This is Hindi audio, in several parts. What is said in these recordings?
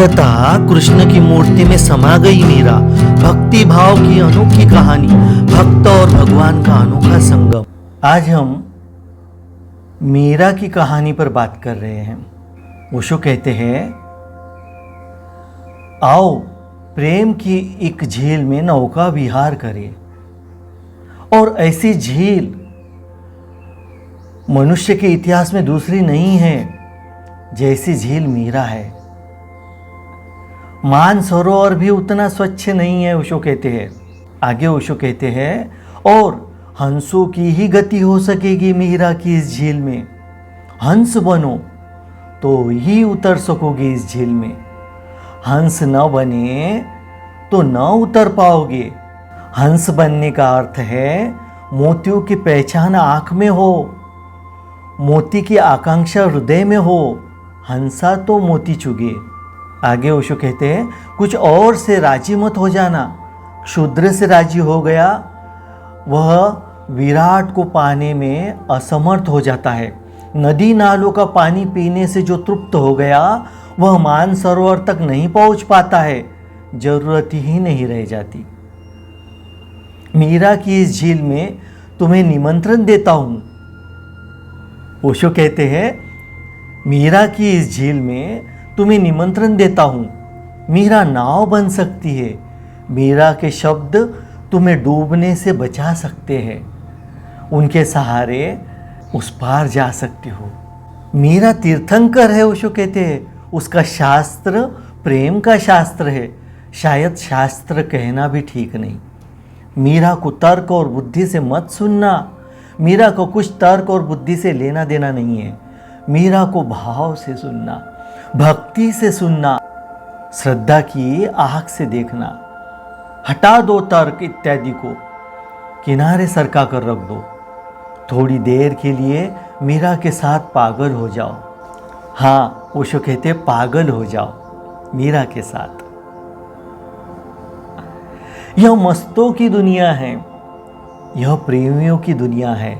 अंततः कृष्ण की मूर्ति में समा गई मीरा। भक्ति भाव की अनोखी कहानी, भक्त और भगवान का अनोखा संगम। आज हम मीरा की कहानी पर बात कर रहे हैं। ओशो कहते हैं, आओ प्रेम की एक झील में नौका विहार करें। और ऐसी झील मनुष्य के इतिहास में दूसरी नहीं है जैसी झील मीरा है। मानसरोवर भी उतना स्वच्छ नहीं है, ओशो कहते हैं। आगे ओशो कहते हैं, और हंसों की ही गति हो सकेगी मीरा की इस झील में। हंस बनो तो ही उतर सकोगे इस झील में। हंस न बने तो न उतर पाओगे। हंस बनने का अर्थ है मोतियों की पहचान आंख में हो, मोती की आकांक्षा हृदय में हो। हंसा तो मोती चुगे। आगे ओशो कहते हैं, कुछ और से राजी मत हो जाना। क्षुद्र से राजी हो गया वह विराट को पाने में असमर्थ हो जाता है। नदी नालों का पानी पीने से जो तृप्त हो गया वह मानसरोवर तक नहीं पहुंच पाता है। जरूरत ही नहीं रह जाती। मीरा की इस झील में तुम्हें निमंत्रण देता हूं। ओशो कहते हैं, मीरा की इस झील में तुम्हें निमंत्रण देता हूं। मीरा नाव बन सकती है। मीरा के शब्द तुम्हें डूबने से बचा सकते हैं। उनके सहारे उस पार जा सकते हो। मीरा तीर्थंकर है, ओशो कहते हैं। उसका शास्त्र प्रेम का शास्त्र है। शायद शास्त्र कहना भी ठीक नहीं। मीरा को तर्क और बुद्धि से मत सुनना। मीरा को कुछ तर्क और बुद्धि से लेना देना नहीं है। मीरा को भाव से सुनना, भक्ति से सुनना, श्रद्धा की आंख से देखना। हटा दो तर्क इत्यादि को, किनारे सरका कर रख दो। थोड़ी देर के लिए मीरा के साथ पागल हो जाओ। हाँ, ओशो कहते पागल हो जाओ मीरा के साथ। यह मस्तों की दुनिया है, यह प्रेमियों की दुनिया है।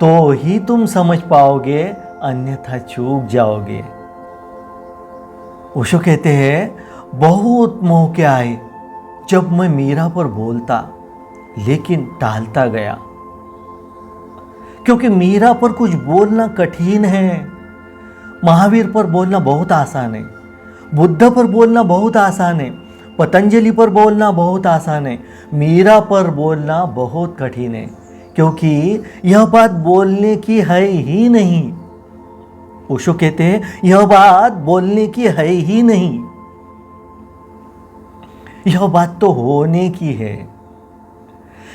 तो ही तुम समझ पाओगे, अन्यथा चूक जाओगे। ओशो कहते हैं, बहुत मौके आए जब मैं मीरा पर बोलता, लेकिन टालता गया। क्योंकि मीरा पर कुछ बोलना कठिन है। महावीर पर बोलना बहुत आसान है। बुद्ध पर बोलना बहुत आसान है। पतंजलि पर बोलना बहुत आसान है। मीरा पर बोलना बहुत कठिन है, क्योंकि यह बात बोलने की है ही नहीं। ओशो कहते हैं, यह बात बोलने की है ही नहीं। यह बात तो होने की है,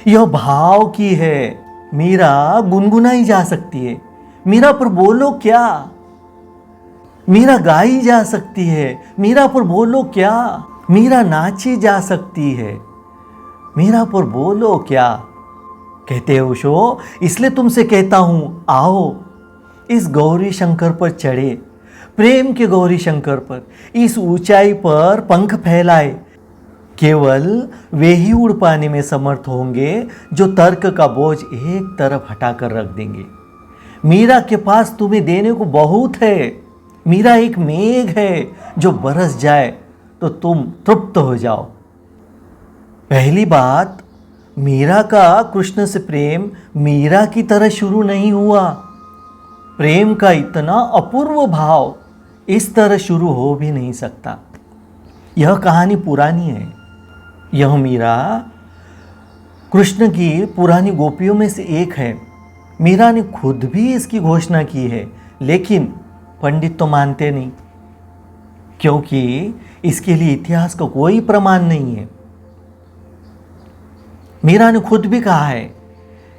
यह भाव की है। मीरा गुनगुनाई जा सकती है। मीरा पर बोलो क्या? मीरा गाई जा सकती है। मीरा पर बोलो क्या? मीरा नाची जा सकती है। मीरा पर बोलो क्या? कहते हैं ओशो, इसलिए तुमसे कहता हूं, आओ इस गौरी शंकर पर चढ़े, प्रेम के गौरी शंकर पर, इस ऊंचाई पर पंख फैलाए। केवल वे ही उड़ पाने में समर्थ होंगे जो तर्क का बोझ एक तरफ हटाकर रख देंगे। मीरा के पास तुम्हें देने को बहुत है। मीरा एक मेघ है जो बरस जाए तो तुम तृप्त हो जाओ। पहली बात, मीरा का कृष्ण से प्रेम मीरा की तरह शुरू नहीं हुआ। प्रेम का इतना अपूर्व भाव इस तरह शुरू हो भी नहीं सकता। यह कहानी पुरानी है। यह मीरा कृष्ण की पुरानी गोपियों में से एक है। मीरा ने खुद भी इसकी घोषणा की है, लेकिन पंडित तो मानते नहीं, क्योंकि इसके लिए इतिहास का कोई प्रमाण नहीं है। मीरा ने खुद भी कहा है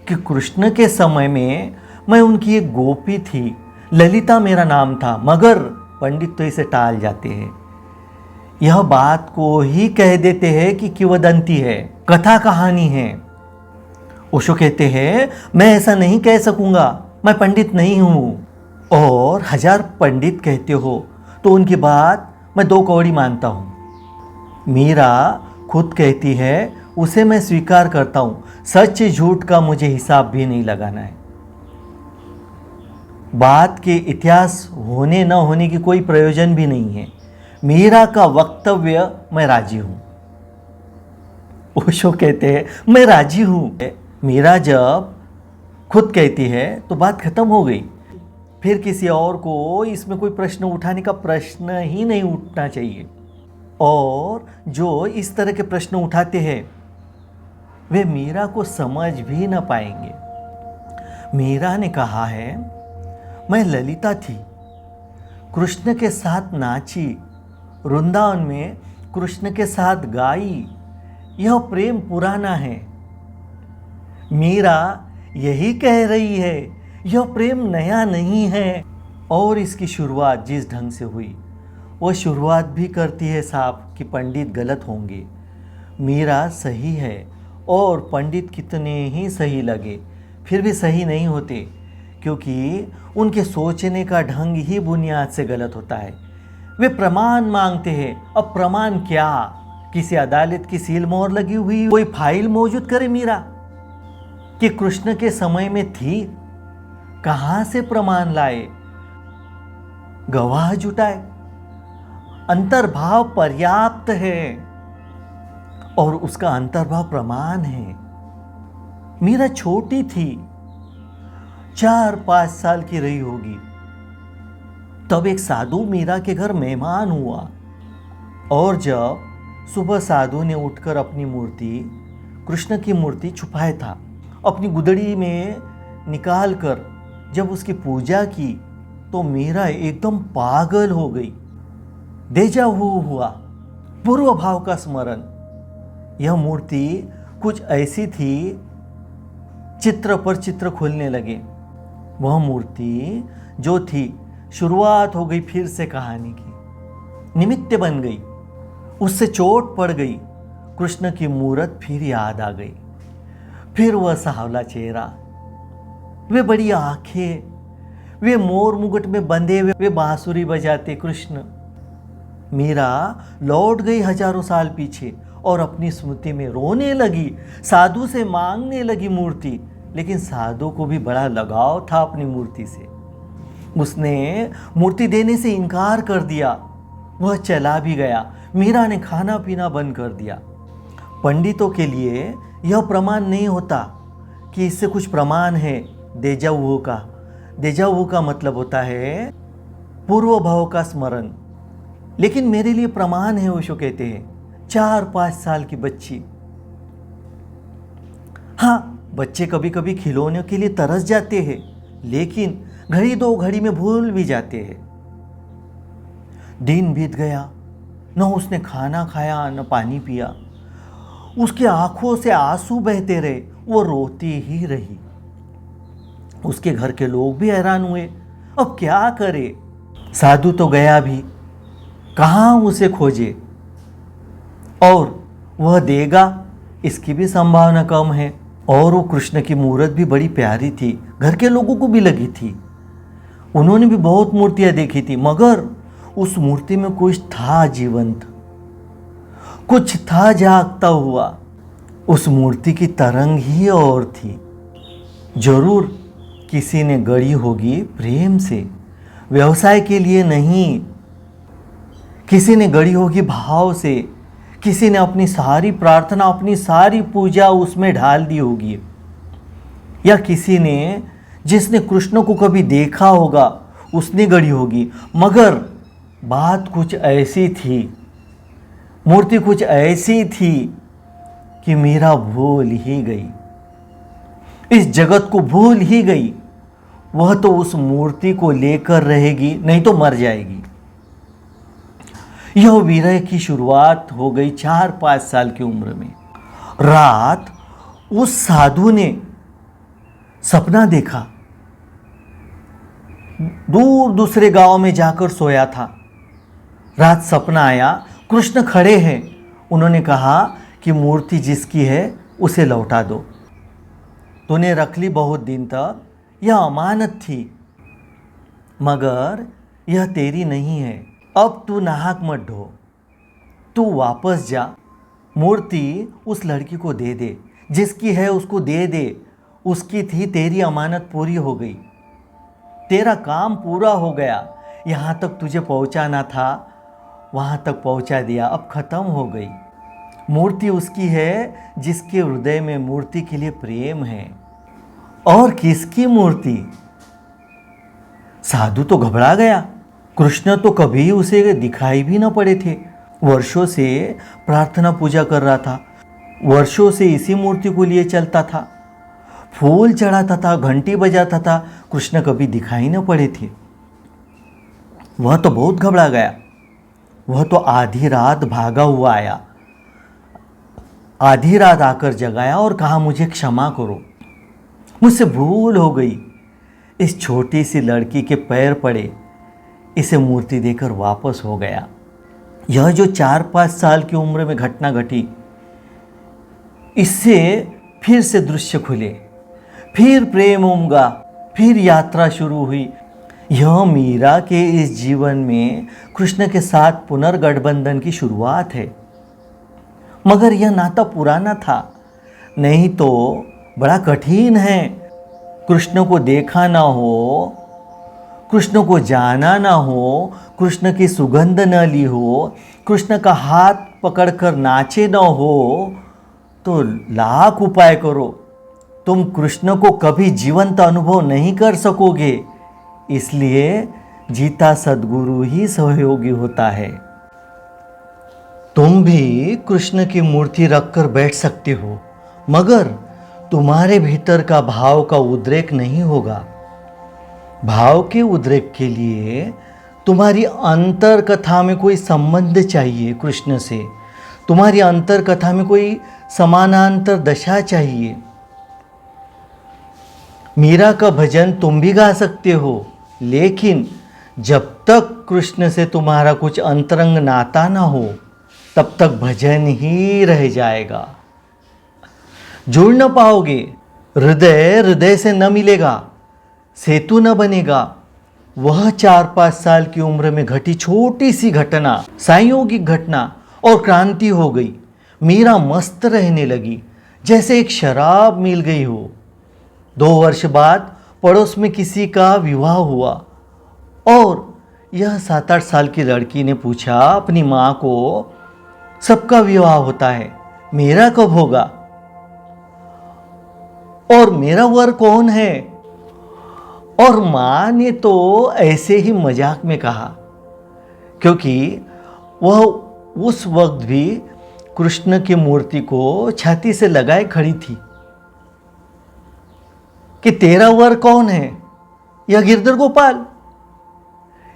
कि कृष्ण के समय में मैं उनकी एक गोपी थी, ललिता मेरा नाम था, मगर पंडित तो इसे टाल जाते हैं। यह बात को ही कह देते हैं कि किंवदंती है, कथा कहानी है। ओशो कहते हैं, मैं ऐसा नहीं कह सकूंगा, मैं पंडित नहीं हूं। और 1000 पंडित कहते हो तो उनकी बात मैं 2 कौड़ी मानता हूं। मीरा खुद कहती है, उसे मैं स्वीकार करता हूं। सच झूठ का मुझे हिसाब भी नहीं लगाना है। बात के इतिहास होने न होने की कोई प्रयोजन भी नहीं है। मीरा का वक्तव्य मैं राजी हूं। ओशो कहते हैं मैं राजी हूं। मीरा जब खुद कहती है तो बात खत्म हो गई। फिर किसी और को इसमें कोई प्रश्न उठाने का प्रश्न ही नहीं उठना चाहिए। और जो इस तरह के प्रश्न उठाते हैं वे मीरा को समझ भी न पाएंगे। मीरा ने कहा है, मैं ललिता थी, कृष्ण के साथ नाची, वृंदावन में कृष्ण के साथ गाई। यह प्रेम पुराना है। मीरा यही कह रही है, यह प्रेम नया नहीं है। और इसकी शुरुआत जिस ढंग से हुई वह शुरुआत भी करती है साफ कि पंडित गलत होंगे, मीरा सही है। और पंडित कितने ही सही लगे फिर भी सही नहीं होते, क्योंकि उनके सोचने का ढंग ही बुनियाद से गलत होता है। वे प्रमाण मांगते हैं। अब प्रमाण क्या? किसी अदालत की सील मोहर लगी हुई कोई फाइल मौजूद करे मीरा कि कृष्ण के समय में थी? कहां से प्रमाण लाए? गवाह जुटाए? अंतर्भाव पर्याप्त है और उसका अंतर्भाव प्रमाण है। मीरा छोटी थी, 4-5 साल की रही होगी। तब एक साधु मीरा के घर मेहमान हुआ और जब सुबह साधु ने उठकर अपनी मूर्ति, कृष्ण की मूर्ति छुपाया था, अपनी गुदड़ी में निकाल कर जब उसकी पूजा की तो मीरा एकदम पागल हो गई। देजा हुआ, पूर्व भाव का स्मरण। यह मूर्ति कुछ ऐसी थी, चित्र पर चित्र खुलने लगे। वह मूर्ति जो थी, शुरुआत हो गई फिर से कहानी की, निमित्त बन गई, उससे चोट पड़ गई। कृष्ण की मूरत फिर याद आ गई। फिर वह सांवला चेहरा, वे बड़ी आंखें, वे मोर मुकुट में बंधे हुए वे बांसुरी बजाते कृष्ण। मीरा लौट गई हजारों साल पीछे और अपनी स्मृति में रोने लगी। साधु से मांगने लगी मूर्ति, लेकिन साधु को भी बड़ा लगाव था अपनी मूर्ति से। उसने मूर्ति देने से इनकार कर दिया। वह चला भी गया। मीरा ने खाना पीना बंद कर दिया। पंडितों के लिए यह प्रमाण नहीं होता कि इससे कुछ प्रमाण है देजावु का। देजावु का मतलब होता है पूर्व भाव का स्मरण। लेकिन मेरे लिए प्रमाण है, ओशो कहते हैं, 4-5 साल की बच्ची। हाँ, बच्चे कभी कभी खिलौने के लिए तरस जाते हैं, लेकिन घड़ी दो घड़ी में भूल भी जाते हैं। दिन बीत गया, न उसने खाना खाया न पानी पिया। उसकी आंखों से आंसू बहते रहे, वो रोती ही रही। उसके घर के लोग भी हैरान हुए, अब क्या करे? साधु तो गया भी, कहाँ उसे खोजे? और वह देगा इसकी भी संभावना कम है। और वो कृष्ण की मूर्त भी बड़ी प्यारी थी, घर के लोगों को भी लगी थी। उन्होंने भी बहुत मूर्तियां देखी थी, मगर उस मूर्ति में कुछ था जीवंत, कुछ था जागता हुआ। उस मूर्ति की तरंग ही और थी। जरूर किसी ने गढ़ी होगी प्रेम से, व्यवसाय के लिए नहीं। किसी ने गढ़ी होगी भाव से। किसी ने अपनी सारी प्रार्थना, अपनी सारी पूजा उसमें ढाल दी होगी। या किसी ने, जिसने कृष्ण को कभी देखा होगा, उसने गढ़ी होगी। मगर बात कुछ ऐसी थी, मूर्ति कुछ ऐसी थी कि मीरा भूल ही गई, इस जगत को भूल ही गई। वह तो उस मूर्ति को लेकर रहेगी, नहीं तो मर जाएगी। यह विरह की शुरुआत हो गई 4-5 साल की उम्र में। रात उस साधु ने सपना देखा, दूर दूसरे गांव में जाकर सोया था। रात सपना आया, कृष्ण खड़े हैं। उन्होंने कहा कि मूर्ति जिसकी है उसे लौटा दो, तूने रख ली बहुत दिन तक, यह अमानत थी, मगर यह तेरी नहीं है। अब तू नाहक मत ढो, तू वापस जा। मूर्ति उस लड़की को दे दे, जिसकी है उसको दे दे। उसकी थी, तेरी अमानत पूरी हो गई, तेरा काम पूरा हो गया। यहाँ तक तुझे पहुँचाना था वहाँ तक पहुँचा दिया, अब खत्म हो गई। मूर्ति उसकी है जिसके हृदय में मूर्ति के लिए प्रेम है। और किसकी मूर्ति? साधु तो घबरा गया। कृष्ण तो कभी उसे दिखाई भी न पड़े थे। वर्षों से प्रार्थना पूजा कर रहा था, वर्षों से इसी मूर्ति को लिए चलता था, फूल चढ़ाता था, घंटी बजाता था, कृष्ण कभी दिखाई न पड़े थे। वह तो बहुत घबरा गया। वह तो आधी रात भागा हुआ आया, आधी रात आकर जगाया और कहा, मुझे क्षमा करो, मुझसे भूल हो गई। इस छोटी सी लड़की के पैर पड़े, इसे मूर्ति देकर वापस हो गया। यह जो 4-5 साल की उम्र में घटना घटी, इससे फिर से दृश्य खुले, फिर प्रेम उमगा, फिर यात्रा शुरू हुई। यह मीरा के इस जीवन में कृष्ण के साथ पुनर्गठबंधन की शुरुआत है। मगर यह नाता पुराना था, नहीं तो बड़ा कठिन है। कृष्ण को देखा ना हो, कृष्ण को जाना ना हो, कृष्ण की सुगंध न ली हो, कृष्ण का हाथ पकड़कर नाचे ना हो, तो लाख उपाय करो, तुम कृष्ण को कभी जीवंत अनुभव नहीं कर सकोगे। इसलिए जीता सद्गुरु ही सहयोगी होता है। तुम भी कृष्ण की मूर्ति रखकर बैठ सकते हो, मगर तुम्हारे भीतर का भाव का उद्रेक नहीं होगा। भाव के उद्रेक के लिए तुम्हारी अंतर कथा में कोई संबंध चाहिए कृष्ण से, तुम्हारी अंतर कथा में कोई समानांतर दशा चाहिए। मीरा का भजन तुम भी गा सकते हो, लेकिन जब तक कृष्ण से तुम्हारा कुछ अंतरंग नाता ना हो, तब तक भजन ही रह जाएगा। जुड़ न पाओगे, हृदय हृदय से न मिलेगा, सेतु न बनेगा। वह 4-5 साल की उम्र में घटी छोटी सी घटना, संयोगिक घटना और क्रांति हो गई। मीरा मस्त रहने लगी, जैसे एक शराब मिल गई हो। 2 वर्ष बाद पड़ोस में किसी का विवाह हुआ और यह 7-8 साल की लड़की ने पूछा अपनी माँ को, सबका विवाह होता है, मेरा कब होगा? और मेरा वर कौन है? और माँ ने तो ऐसे ही मजाक में कहा, क्योंकि वह उस वक्त भी कृष्ण की मूर्ति को छाती से लगाए खड़ी थी कि तेरा वर कौन है? यह गिरधर गोपाल,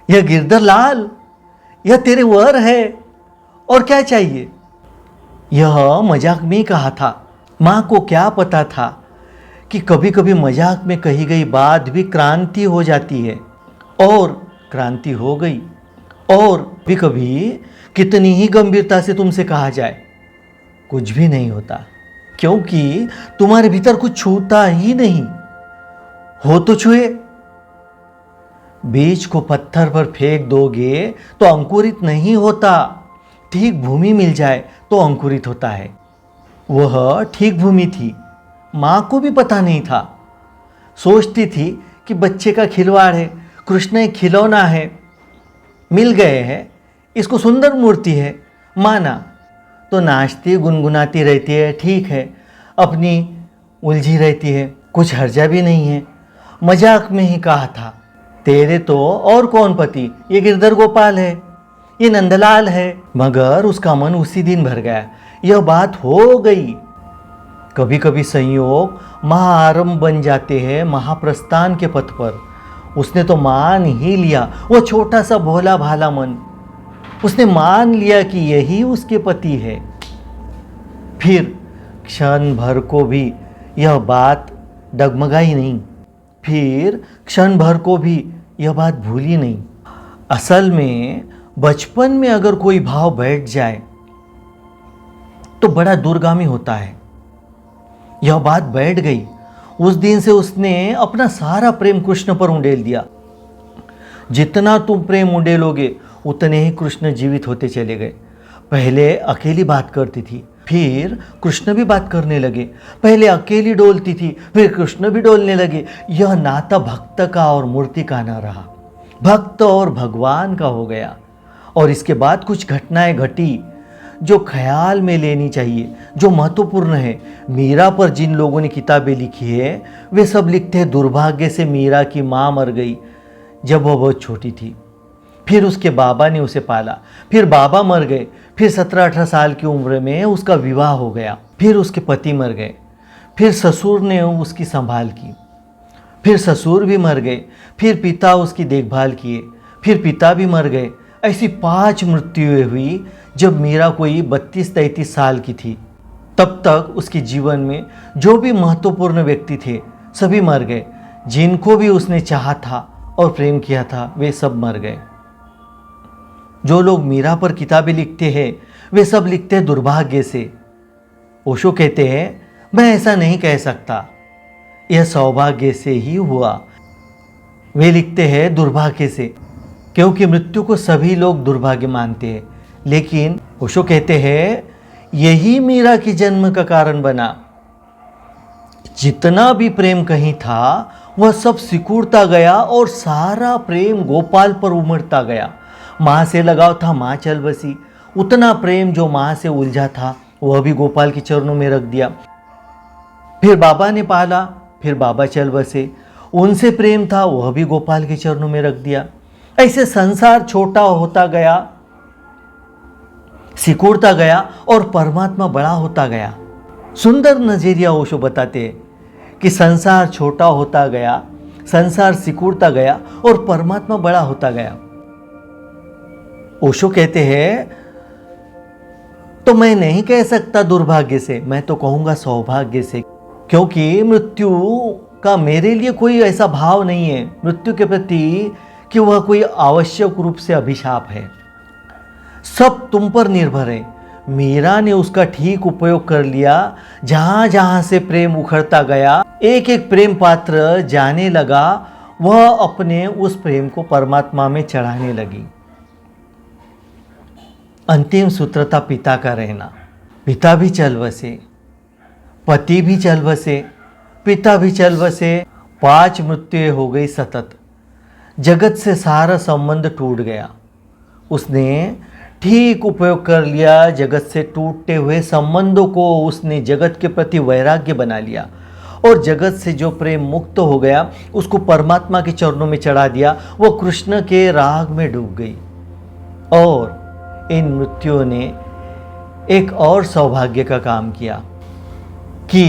यह गिरधर लाल, यह तेरे वर है, और क्या चाहिए? यह मजाक में कहा था। माँ को क्या पता था कि कभी कभी मजाक में कही गई बात भी क्रांति हो जाती है, और क्रांति हो गई। और कभी कभी कितनी ही गंभीरता से तुमसे कहा जाए, कुछ भी नहीं होता, क्योंकि तुम्हारे भीतर कुछ छूता ही नहीं। हो तो छुए। बीज को पत्थर पर फेंक दोगे तो अंकुरित नहीं होता, ठीक भूमि मिल जाए तो अंकुरित होता है। वह ठीक भूमि थी। माँ को भी पता नहीं था, सोचती थी कि बच्चे का खिलवाड़ है, कृष्ण एक खिलौना है, मिल गए हैं, इसको सुंदर मूर्ति है, माना तो नाचती गुनगुनाती रहती है, ठीक है, अपनी उलझी रहती है, कुछ हर्जा भी नहीं है। मजाक में ही कहा था, तेरे तो और कौन पति, ये गिरधर गोपाल है, ये नंदलाल है। मगर उसका मन उसी दिन भर गया, यह बात हो गई। कभी कभी संयोग महाआरंभ बन जाते हैं महाप्रस्थान के पथ पर। उसने तो मान ही लिया, वो छोटा सा भोला भाला मन, उसने मान लिया कि यही उसके पति है। फिर क्षण भर को भी यह बात डगमगाई नहीं, फिर क्षण भर को भी यह बात भूली नहीं। असल में बचपन में अगर कोई भाव बैठ जाए तो बड़ा दूरगामी होता है। यह बात बैठ गई। उस दिन से उसने अपना सारा प्रेम कृष्ण पर उंडेल दिया। जितना तुम प्रेम उंडेलोगे उतने ही कृष्ण जीवित होते चले गए। पहले अकेली बात करती थी, फिर कृष्ण भी बात करने लगे। पहले अकेली डोलती थी, फिर कृष्ण भी डोलने लगे। यह नाता भक्त का और मूर्ति का ना रहा, भक्त और भगवान का हो गया। और इसके बाद कुछ घटनाएं घटी जो ख्याल में लेनी चाहिए, जो महत्वपूर्ण है। मीरा पर जिन लोगों ने किताबें लिखी है वे सब लिखते हैं, दुर्भाग्य से मीरा की माँ मर गई जब वह बहुत छोटी थी। फिर उसके बाबा ने उसे पाला, फिर बाबा मर गए, फिर 17-18 साल की उम्र में उसका विवाह हो गया, फिर उसके पति मर गए, फिर ससुर ने उसकी संभाल की, फिर ससुर भी मर गए, फिर पिता उसकी देखभाल किए, फिर पिता भी मर गए। ऐसी 5 मृत्युएं हुई। जब मीरा कोई 32-33 साल की थी तब तक उसके जीवन में जो भी महत्वपूर्ण व्यक्ति थे सभी मर गए। जिनको भी उसने चाहा था और प्रेम किया था वे सब मर गए। जो लोग मीरा पर किताबें लिखते हैं वे सब लिखते हैं दुर्भाग्य से। ओशो कहते हैं मैं ऐसा नहीं कह सकता, यह सौभाग्य से ही हुआ। वे लिखते हैं दुर्भाग्य से, क्योंकि मृत्यु को सभी लोग दुर्भाग्य मानते हैं। लेकिन ओशो कहते हैं यही मीरा के जन्म का कारण बना। जितना भी प्रेम कहीं था वह सब सिकुड़ता गया और सारा प्रेम गोपाल पर उमड़ता गया। माँ से लगाव था, माँ चल बसी। उतना प्रेम जो माँ से उलझा था वह भी गोपाल के चरणों में रख दिया। फिर बाबा ने पाला, फिर बाबा चल बसे। उनसे प्रेम था वह भी गोपाल के चरणों में रख दिया। ऐसे संसार छोटा होता गया, सिकुड़ता गया और परमात्मा बड़ा होता गया। सुंदर नजरिया ओशो बताते हैं कि संसार छोटा होता गया, संसार सिकुड़ता गया और परमात्मा बड़ा होता गया। ओशो कहते हैं तो मैं नहीं कह सकता दुर्भाग्य से, मैं तो कहूंगा सौभाग्य से, क्योंकि मृत्यु का मेरे लिए कोई ऐसा भाव नहीं है मृत्यु के प्रति कि वह कोई आवश्यक रूप से अभिशाप है। सब तुम पर निर्भर है। मीरा ने उसका ठीक उपयोग कर लिया। जहां जहां से प्रेम उखड़ता गया, एक एक प्रेम पात्र जाने लगा, वह अपने उस प्रेम को परमात्मा में चढ़ाने लगी। अंतिम सूत्र था पिता का रहना। पिता भी चल बसे, पति भी चल बसे, पिता भी चल बसे। 5 मृत्युएं हो गई सतत। जगत से सारा संबंध टूट गया। उसने ठीक उपयोग कर लिया। जगत से टूटते हुए संबंधों को उसने जगत के प्रति वैराग्य बना लिया और जगत से जो प्रेम मुक्त हो गया उसको परमात्मा के चरणों में चढ़ा दिया। वो कृष्ण के राग में डूब गई। और इन मृत्युओं ने एक और सौभाग्य का काम किया कि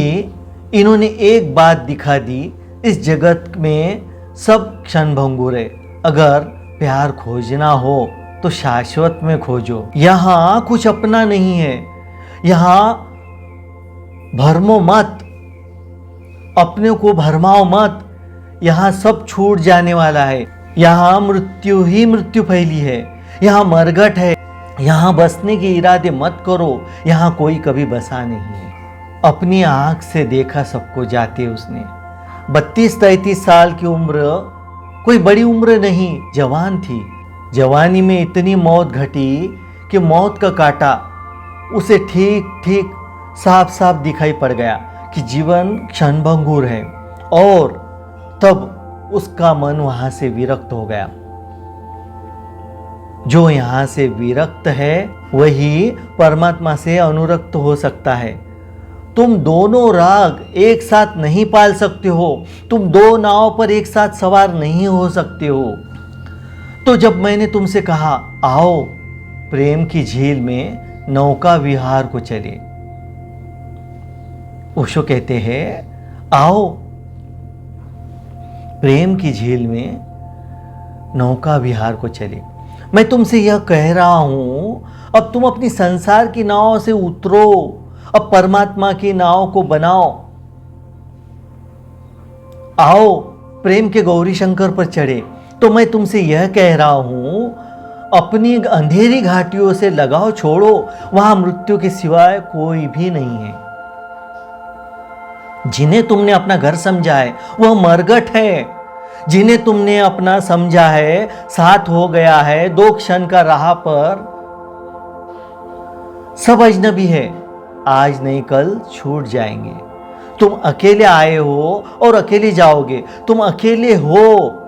इन्होंने एक बात दिखा दी, इस जगत में सब क्षणभंगुर है। अगर प्यार खोजना हो तो शाश्वत में खोजो। यहां कुछ अपना नहीं है। यहां भरमो मत, अपने को भरमाओ मत। यहां सब छूट जाने वाला है। यहां मृत्यु ही मृत्यु फैली है। यहां मरघट है। यहां बसने के इरादे मत करो। यहां कोई कभी बसा नहीं है। अपनी आंख से देखा सबको जाते उसने। 32-33 साल की उम्र कोई बड़ी उम्र नहीं, जवान थी। जवानी में इतनी मौत घटी कि मौत का कांटा उसे ठीक ठीक साफ साफ दिखाई पड़ गया कि जीवन क्षणभंगुर है। और तब उसका मन वहां से विरक्त हो गया। जो यहां से विरक्त है वही परमात्मा से अनुरक्त हो सकता है। तुम दोनों राग एक साथ नहीं पाल सकते हो। तुम 2 नाव पर एक साथ सवार नहीं हो सकते हो। तो जब मैंने तुमसे कहा आओ प्रेम की झील में नौका विहार को चले, ओशो कहते हैं आओ प्रेम की झील में नौका विहार को चले। मैं तुमसे यह कह रहा हूं, अब तुम अपनी संसार की नाव से उतरो, अब परमात्मा की नाव को बनाओ। आओ प्रेम के गौरी शंकर पर चढ़े। तो मैं तुमसे यह कह रहा हूं, अपनी अंधेरी घाटियों से लगाव छोड़ो। वहां मृत्यु के सिवाय कोई भी नहीं है। जिन्हें तुमने अपना घर समझा है वह मरघट है। जिन्हें तुमने अपना समझा है, साथ हो गया है 2 क्षण का राह पर, सब अजनबी है। आज नहीं कल छूट जाएंगे। तुम अकेले आए हो और अकेले जाओगे। तुम अकेले हो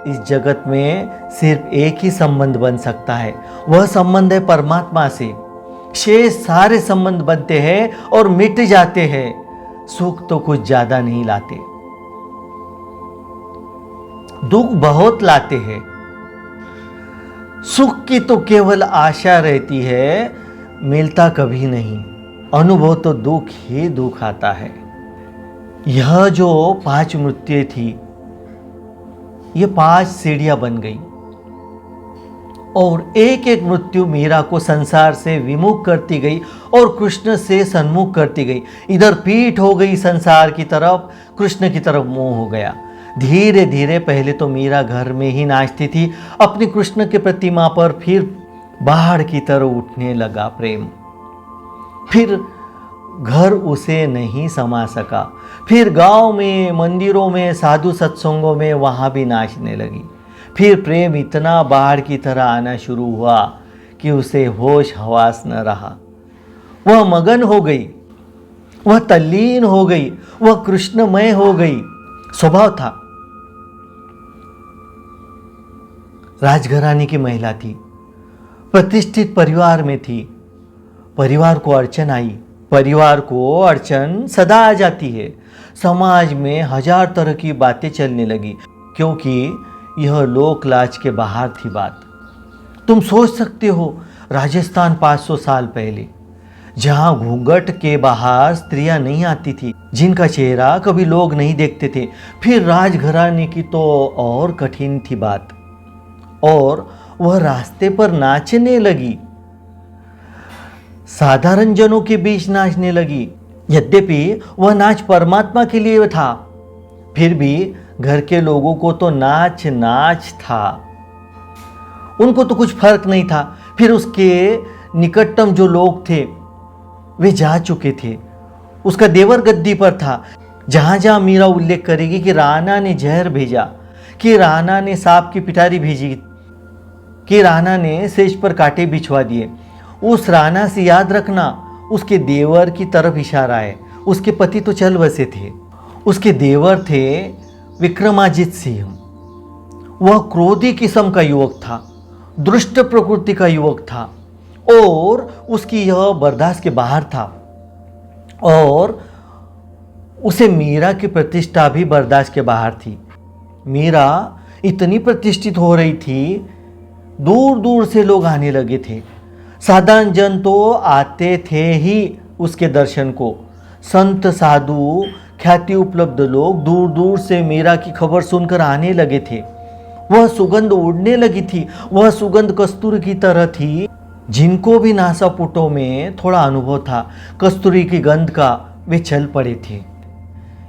इस जगत में सिर्फ एक ही संबंध बन सकता है, वह संबंध है परमात्मा से। शेष सारे संबंध बनते हैं और मिट जाते हैं, सुख तो कुछ ज्यादा नहीं लाते, दुख बहुत लाते हैं। सुख की तो केवल आशा रहती है, मिलता कभी नहीं। अनुभव तो दुख ही दुख आता है। यह जो 5 मृत्यु थी, ये 5 सीढ़ियां बन गई और एक एक मृत्यु मीरा को संसार से विमुख करती गई और कृष्ण से सन्मुख करती गई। इधर पीठ हो गई संसार की तरफ, कृष्ण की तरफ मुंह हो गया। धीरे धीरे पहले तो मीरा घर में ही नाचती थी अपनी कृष्ण के प्रतिमा पर, फिर बाढ़ की तरह उठने लगा प्रेम। फिर घर उसे नहीं समा सका, फिर गांव में, मंदिरों में, साधु सत्संगों में वहां भी नाचने लगी। फिर प्रेम इतना बाढ़ की तरह आना शुरू हुआ कि उसे होश हवास न रहा। वह मगन हो गई, वह तल्लीन हो गई, वह कृष्णमय हो गई। स्वभाव था, राजघराने की महिला थी, प्रतिष्ठित परिवार में थी। परिवार को अड़चन आई, परिवार को अड़चन सदा आ जाती है। समाज में 1000 तरह की बातें चलने लगी, क्योंकि यह लोक लाज के बाहर थी बात। तुम सोच सकते हो, राजस्थान 500 साल पहले, जहां घूंघट के बाहर स्त्रियां नहीं आती थी, जिनका चेहरा कभी लोग नहीं देखते थे। फिर राजघराने की तो और कठिन थी बात, और वह रास्ते पर नाचने लगी, साधारण जनों के बीच नाचने लगी। यद्यपि वह नाच परमात्मा के लिए था, फिर भी घर के लोगों को तो नाच नाच था, उनको तो कुछ फर्क नहीं था। फिर उसके निकटतम जो लोग थे वे जा चुके थे। उसका देवर गद्दी पर था। जहां जहां मीरा उल्लेख करेगी कि राणा ने जहर भेजा, कि राणा ने सांप की पिटारी भेजी, कि राणा ने सेज पर कांटे बिछवा दिए, उस राणा से याद रखना उसके देवर की तरफ इशारा है। उसके पति तो चल बसे थे। उसके देवर थे विक्रमाजित सिंह। वह क्रोधी किस्म का युवक था, दुष्ट प्रकृति का युवक था, और उसकी यह बर्दाश्त के बाहर था। और उसे मीरा की प्रतिष्ठा भी बर्दाश्त के बाहर थी। मीरा इतनी प्रतिष्ठित हो रही थी, दूर दूर से लोग आने लगे थे। साधारण जन तो आते थे ही उसके दर्शन को। संत, साधु, ख्याति उपलब्ध लोग दूर दूर से मीरा की खबर सुनकर आने लगे थे। वह सुगंध उड़ने लगी थी। वह सुगंध कस्तूरी की तरह थी। जिनको भी नासापुटों में थोड़ा अनुभव था कस्तूरी की गंध का, वे चल पड़े थे।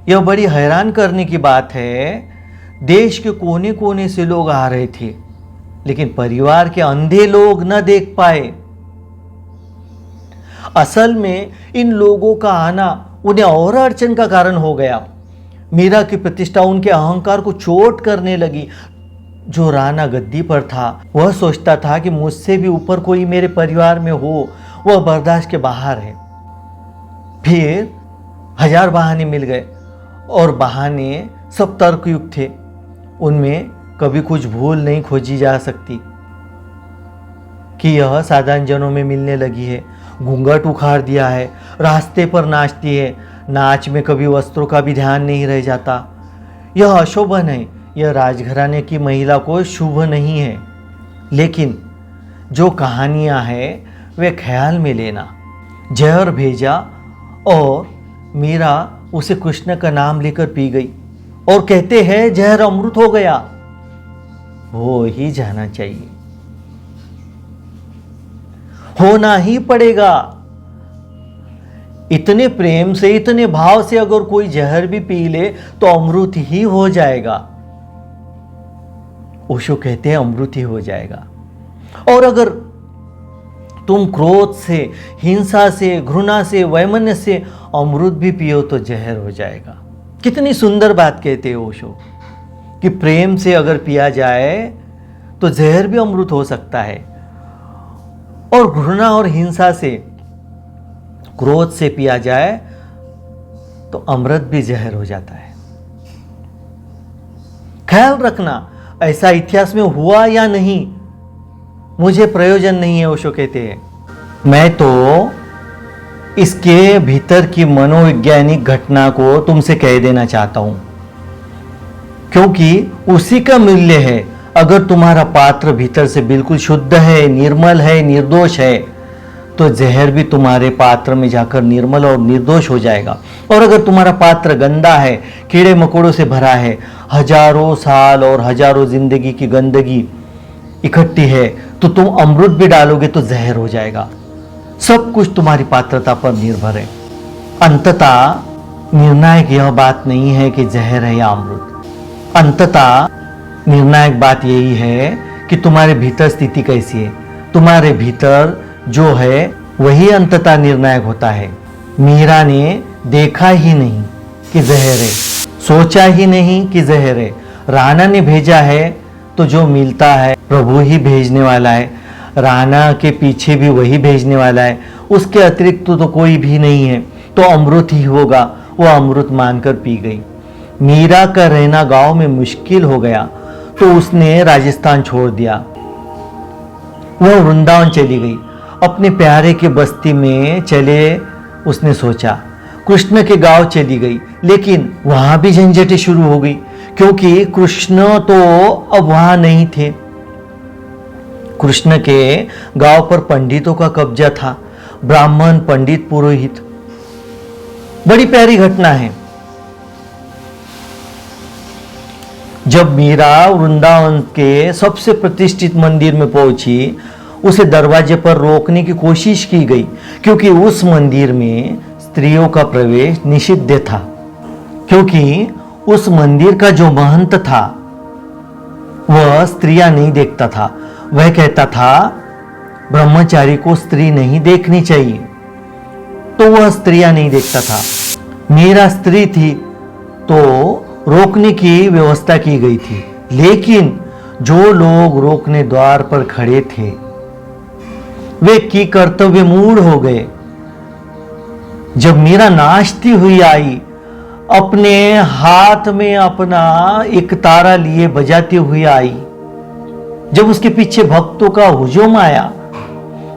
यह बड़ी हैरान करने की बात है, देश के कोने कोने से लोग आ रहे थे, लेकिन परिवार के अंधे लोग न देख पाए। असल में इन लोगों का आना उन्हें और अड़चन का कारण हो गया। मीरा की प्रतिष्ठा उनके अहंकार को चोट करने लगी। जो राणा गद्दी पर था, वह सोचता था कि मुझसे भी ऊपर कोई मेरे परिवार में हो, वह बर्दाश्त के बाहर है। फिर 1000 बहाने मिल गए, और बहाने सब तर्कयुक्त थे। उनमें कभी कुछ भूल नहीं खोजी जा सकती कि यह साधारण जनों में मिलने लगी है, घूंघट उखाड़ दिया है, रास्ते पर नाचती है। नाच में कभी वस्त्रों का भी ध्यान नहीं रह जाता। यह अशोभन है, यह राजघराने की महिला को शुभ नहीं है। लेकिन जो कहानियां हैं वे ख्याल में लेना। जहर भेजा और मीरा उसे कृष्ण का नाम लेकर पी गई, और कहते हैं जहर अमृत हो गया। हो ही जाना चाहिए, होना ही पड़ेगा। इतने प्रेम से, इतने भाव से अगर कोई जहर भी पी ले तो अमृत ही हो जाएगा। ओशो कहते हैं अमृत ही हो जाएगा। और अगर तुम क्रोध से, हिंसा से, घृणा से, वैमन्य से अमृत भी पियो तो जहर हो जाएगा। कितनी सुंदर बात कहते हैं ओशो कि प्रेम से अगर पिया जाए तो जहर भी अमृत हो सकता है, और घृणा और हिंसा से, क्रोध से पिया जाए तो अमृत भी जहर हो जाता है। ख्याल रखना, ऐसा इतिहास में हुआ या नहीं मुझे प्रयोजन नहीं है, ओशो कहते हैं। मैं तो इसके भीतर की मनोवैज्ञानिक घटना को तुमसे कह देना चाहता हूं, क्योंकि उसी का मूल्य है। अगर तुम्हारा पात्र भीतर से बिल्कुल शुद्ध है, निर्मल है, निर्दोष है, तो जहर भी तुम्हारे पात्र में जाकर निर्मल और निर्दोष हो जाएगा। और अगर तुम्हारा पात्र गंदा है, कीड़े मकोड़ों से भरा है, हजारों साल और हजारों जिंदगी की गंदगी इकट्ठी है, तो तुम अमृत भी डालोगे तो जहर हो जाएगा। सब कुछ तुम्हारी पात्रता पर निर्भर है। अंततः निर्णायक यह बात नहीं है कि जहर है या अमृत। अंततः निर्णायक बात यही है कि तुम्हारे भीतर स्थिति कैसी है। तुम्हारे भीतर जो है वही अंततः निर्णायक होता है। मीरा ने देखा ही नहीं कि जहर है, सोचा ही नहीं कि जहर है। राणा ने भेजा है तो जो मिलता है प्रभु ही भेजने वाला है। राणा के पीछे भी वही भेजने वाला है, उसके अतिरिक्त तो कोई भी नहीं है, तो अमृत ही होगा। वो अमृत मानकर पी गई। मीरा का रहना गांव में मुश्किल हो गया तो उसने राजस्थान छोड़ दिया। वह वृंदावन चली गई, अपने प्यारे के बस्ती में चले उसने सोचा। कृष्ण के गांव चली गई, लेकिन वहां भी झंझटें शुरू हो गई, क्योंकि कृष्ण तो अब वहां नहीं थे। कृष्ण के गांव पर पंडितों का कब्जा था, ब्राह्मण, पंडित, पुरोहित। बड़ी प्यारी घटना है। जब मीरा वृंदावन के सबसे प्रतिष्ठित मंदिर में पहुंची, उसे दरवाजे पर रोकने की कोशिश की गई, क्योंकि उस मंदिर में स्त्रियों का प्रवेश निषिद्ध था। क्योंकि उस मंदिर का जो महंत था वह स्त्रियां नहीं देखता था। वह कहता था ब्रह्मचारी को स्त्री नहीं देखनी चाहिए, तो वह स्त्रियां नहीं देखता था। मीरा स्त्री थी तो रोकने की व्यवस्था की गई थी, लेकिन जो लोग रोकने द्वार पर खड़े थे वे की कर्तव्य मूढ़ हो गए। जब मीरा नाचती हुई आई, अपने हाथ में अपना एक तारा लिए बजाती हुई आई, जब उसके पीछे भक्तों का हुजूम आया,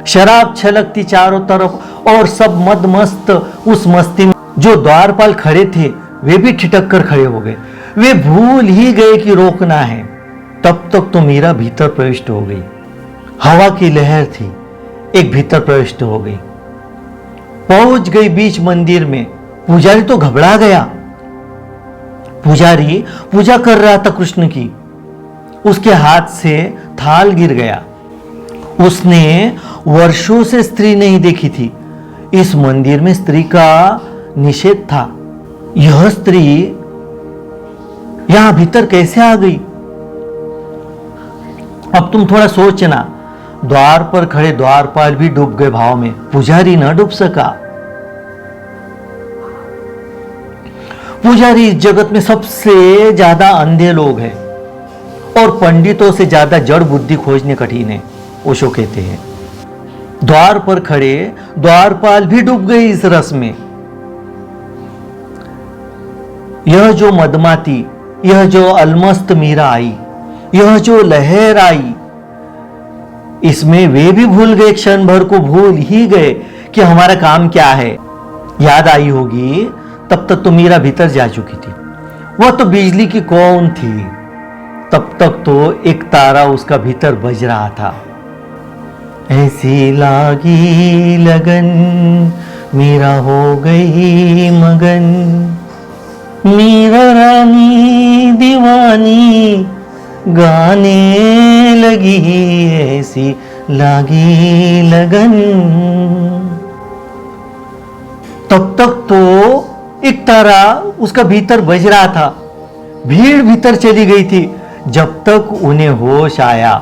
शराब छलकती चारों तरफ और सब मदमस्त उस मस्ती में। जो द्वारपाल खड़े थे वे भी ठिठक कर खड़े हो गए। वे भूल ही गए कि रोकना है। तब तक तो मीरा भीतर प्रविष्ट हो गई। हवा की लहर थी, एक भीतर प्रविष्ट हो गई, पहुंच गई बीच मंदिर में। पुजारी तो घबरा गया। पुजारी पूजा कर रहा था कृष्ण की, उसके हाथ से थाल गिर गया। उसने वर्षों से स्त्री नहीं देखी थी। इस मंदिर में स्त्री का निषेध था। यह स्त्री यहां भीतर कैसे आ गई? अब तुम थोड़ा सोचना। द्वार पर खड़े द्वारपाल भी डूब गए भाव में, पुजारी न डूब सका। पुजारी इस जगत में सबसे ज्यादा अंधे लोग हैं और पंडितों से ज्यादा जड़ बुद्धि खोजने कठिन है, ओशो कहते हैं। द्वार पर खड़े द्वारपाल भी डूब गए इस रस में। यह जो मदमाती, यह जो अलमस्त मीरा आई, यह जो लहर आई, इसमें वे भी भूल गए, क्षण भर को भूल ही गए कि हमारा काम क्या है। याद आई होगी तब तक तो मीरा भीतर जा चुकी थी। वह तो बिजली की कौन थी, तब तक तो एक तारा उसका भीतर बज रहा था। ऐसी लागी लगन मीरा हो गई मगन, मीरा रानी दीवानी गाने लगी, ऐसी लागी लगन। तब तक तो एक तारा उसका भीतर बज रहा था। भीड़ भीतर चली गई थी जब तक उन्हें होश आया।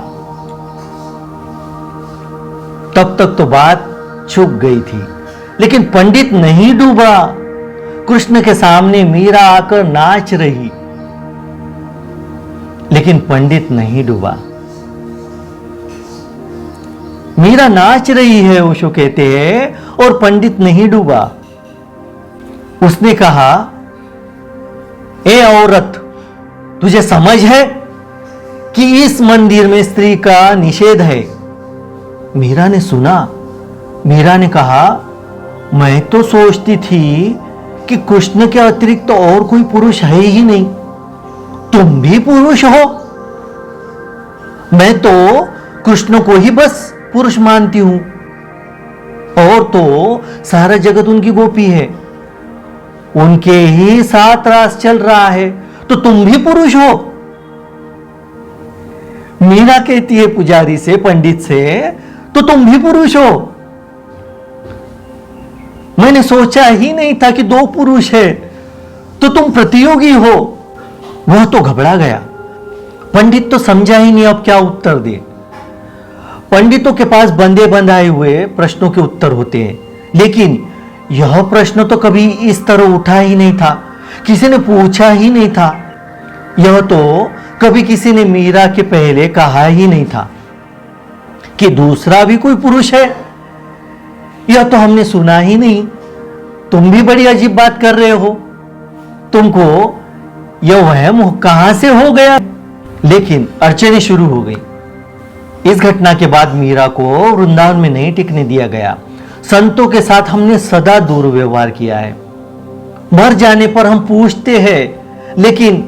तब तक तो बात छुप गई थी, लेकिन पंडित नहीं डूबा। कृष्ण के सामने मीरा आकर नाच रही, लेकिन पंडित नहीं डूबा। मीरा नाच रही है, ओशो कहते हैं, और पंडित नहीं डूबा। उसने कहा, ए औरत, तुझे समझ है कि इस मंदिर में स्त्री का निषेध है। मीरा ने सुना। मीरा ने कहा, मैं तो सोचती थी कि कृष्ण के अतिरिक्त तो और कोई पुरुष है ही नहीं, तुम भी पुरुष हो। मैं तो कृष्ण को ही बस पुरुष मानती हूं, और तो सारा जगत उनकी गोपी है, उनके ही साथ रास चल रहा है, तो तुम भी पुरुष हो। मीरा कहती है पुजारी से, पंडित से, तो तुम भी पुरुष हो। मैंने सोचा ही नहीं था कि दो पुरुष है, तो तुम प्रतियोगी हो। वह तो घबरा गया। पंडित तो समझा ही नहीं अब क्या उत्तर दे। पंडितों के पास बंदे बंधाए हुए प्रश्नों के उत्तर होते हैं, लेकिन यह प्रश्न तो कभी इस तरह उठा ही नहीं था, किसी ने पूछा ही नहीं था। यह तो कभी किसी ने मीरा के पहले कहा ही नहीं था कि दूसरा भी कोई पुरुष है। यह तो हमने सुना ही नहीं। तुम भी बड़ी अजीब बात कर रहे हो, तुमको यह वहम कहां से हो गया। लेकिन अड़चने शुरू हो गई। इस घटना के बाद मीरा को वृंदावन में नहीं टिकने दिया गया। संतों के साथ हमने सदा दुर्व्यवहार किया है। मर जाने पर हम पूछते हैं, लेकिन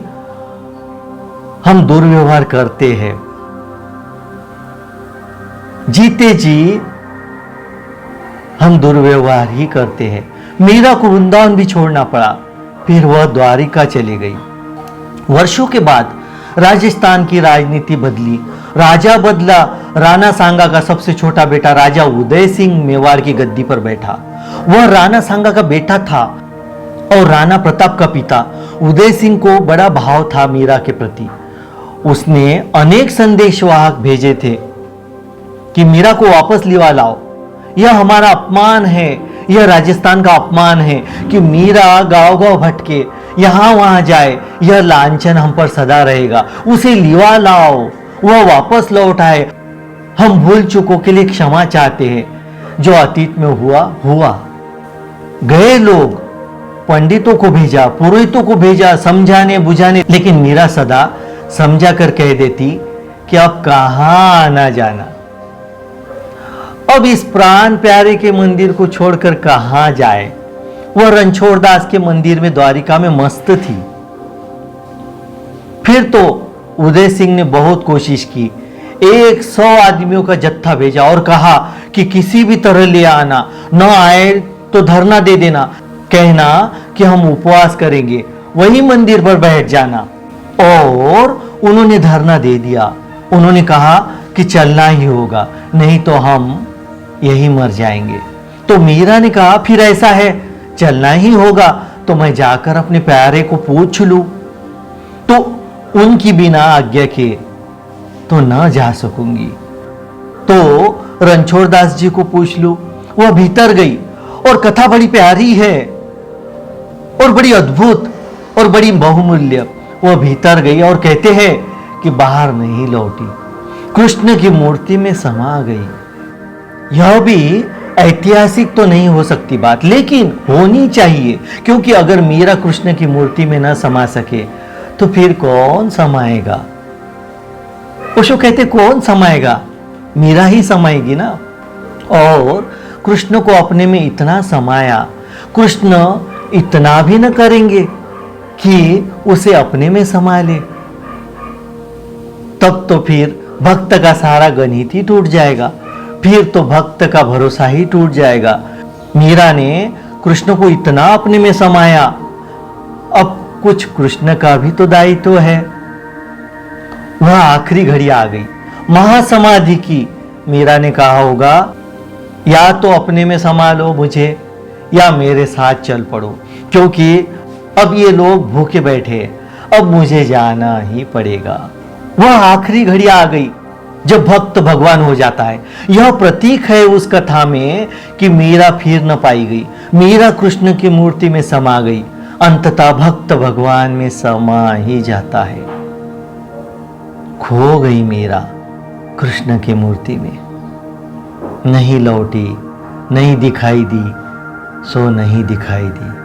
हम दुर्व्यवहार करते हैं। जीते जी हम दुर्व्यवहार ही करते हैं। मीरा को वृंदावन भी छोड़ना पड़ा, फिर वह द्वारिका चली गई। वर्षों के बाद राजस्थान की राजनीति बदली, राजा बदला। राणा सांगा का सबसे छोटा बेटा राजा उदय सिंह मेवाड़ की गद्दी पर बैठा। वह राणा सांगा का बेटा था और राणा प्रताप का पिता। उदय सिंह को बड़ा भाव था मीरा के प्रति। उसने अनेक संदेशवाहक भेजे थे कि मीरा को वापस लिवा लाओ, यह हमारा अपमान है, यह राजस्थान का अपमान है कि मीरा गांव गांव भटके, यहां वहां जाए, यह लांछन हम पर सदा रहेगा। उसे लिवा लाओ, वह वापस लौट आए। हम भूल चूकों के लिए क्षमा चाहते हैं, जो अतीत में हुआ हुआ। गए लोग पंडितों को भेजा, पुरोहितों को भेजा समझाने बुझाने, लेकिन मीरा सदा समझा कर कह देती कि अब कहां आना जाना, अब इस प्राण प्यारे के मंदिर को छोड़कर कहां जाए। वह रणछोड़ दास के मंदिर में द्वारिका में मस्त थी। फिर तो उदय सिंह ने बहुत कोशिश की, 100 आदमियों का जत्था भेजा और कहा कि किसी भी तरह ले आना, न आए तो धरना दे देना, कहना कि हम उपवास करेंगे, वही मंदिर पर बैठ जाना। और उन्होंने धरना दे दिया। उन्होंने कहा कि चलना ही होगा, नहीं तो हम यही मर जाएंगे। तो मीरा ने कहा, फिर ऐसा है, चलना ही होगा तो मैं जाकर अपने प्यारे को पूछ लूं। तो उनकी बिना आज्ञा के तो न जा सकूंगी, तो रणछोड़ दास जी को पूछ लूं। वह भीतर गई और कथा बड़ी प्यारी है और बड़ी अद्भुत और बड़ी बहुमूल्य। वह भीतर गई और कहते हैं कि बाहर नहीं लौटी, कृष्ण की मूर्ति में समा गई। यह भी ऐतिहासिक तो नहीं हो सकती बात, लेकिन होनी चाहिए, क्योंकि अगर मीरा कृष्ण की मूर्ति में न समा सके तो फिर कौन समाएगा। उसको कहते कौन समाएगा, मीरा ही समाएगी ना। और कृष्ण को अपने में इतना समाया, कृष्ण इतना भी न करेंगे कि उसे अपने में समा ले, तब तो फिर भक्त का सारा गणित ही टूट जाएगा, फिर तो भक्त का भरोसा ही टूट जाएगा। मीरा ने कृष्ण को इतना अपने में समाया, अब कुछ कृष्ण का भी तो दायित्व है। वह आखिरी घड़ी आ गई, महासमाधि की। मीरा ने कहा होगा, या तो अपने में समा लो मुझे या मेरे साथ चल पड़ो, क्योंकि अब ये लोग भूखे बैठे, अब मुझे जाना ही पड़ेगा। वह आखिरी घड़ी आ गई जब भक्त भगवान हो जाता है। यह प्रतीक है उस कथा में कि मीरा फिर न पाई गई। मीरा कृष्ण की मूर्ति में समा गई, अंततः भक्त भगवान में समा ही जाता है। खो गई मीरा कृष्ण की मूर्ति में, नहीं लौटी, नहीं दिखाई दी, सो नहीं दिखाई दी।